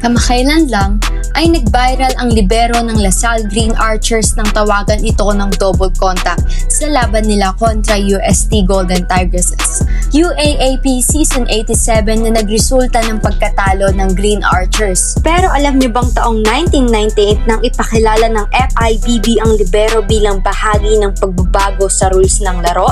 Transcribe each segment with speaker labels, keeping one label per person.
Speaker 1: Kamakailan lang ay nag-viral ang libero ng LaSalle Green Archers nang tawagan ito ng double contact sa laban nila kontra UST Golden Tigresses. UAAP Season 87 na nagresulta ng pagkatalo ng Green Archers.
Speaker 2: Pero alam niyo bang taong 1998 nang ipakilala ng FIVB ang libero bilang bahagi ng pagbabago sa rules ng laro?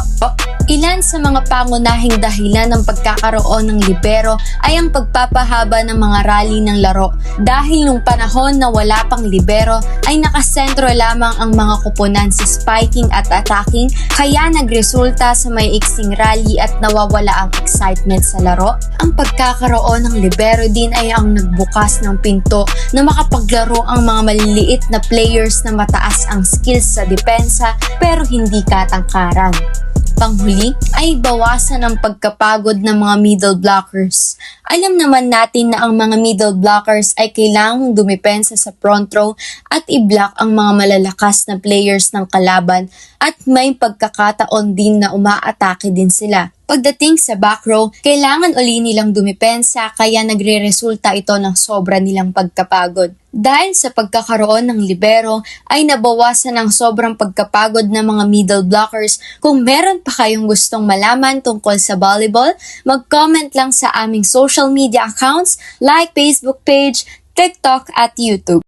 Speaker 1: Ilan sa mga pangunahing dahilan ng pagkakaroon ng libero ay ang pagpapahaba ng mga rally ng laro. Dahil nung panahon na wala pang libero ay nakasentro lamang ang mga kupunan sa spiking at attacking, kaya nagresulta sa may iksing rally at nawawala ang excitement sa laro. Ang pagkakaroon ng libero din ay ang nagbukas ng pinto na makapaglaro ang mga maliliit na players na mataas ang skills sa depensa pero hindi katangkaran. Panghuli ay bawasan ang pagkapagod ng mga middle blockers. Alam naman natin na ang mga middle blockers ay kailangang dumipensa sa front row at i-block ang mga malalakas na players ng kalaban at may pagkakataon din na umaatake din sila. Pagdating sa back row, kailangan uli nilang dumipensa kaya nagre-resulta ito ng sobra nilang pagkapagod. Dahil sa pagkakaroon ng libero ay nabawasan ang sobrang pagkapagod ng mga middle blockers. Kung meron pa kayong gustong malaman tungkol sa volleyball, mag-comment lang sa aming social media accounts like Facebook page, TikTok at YouTube.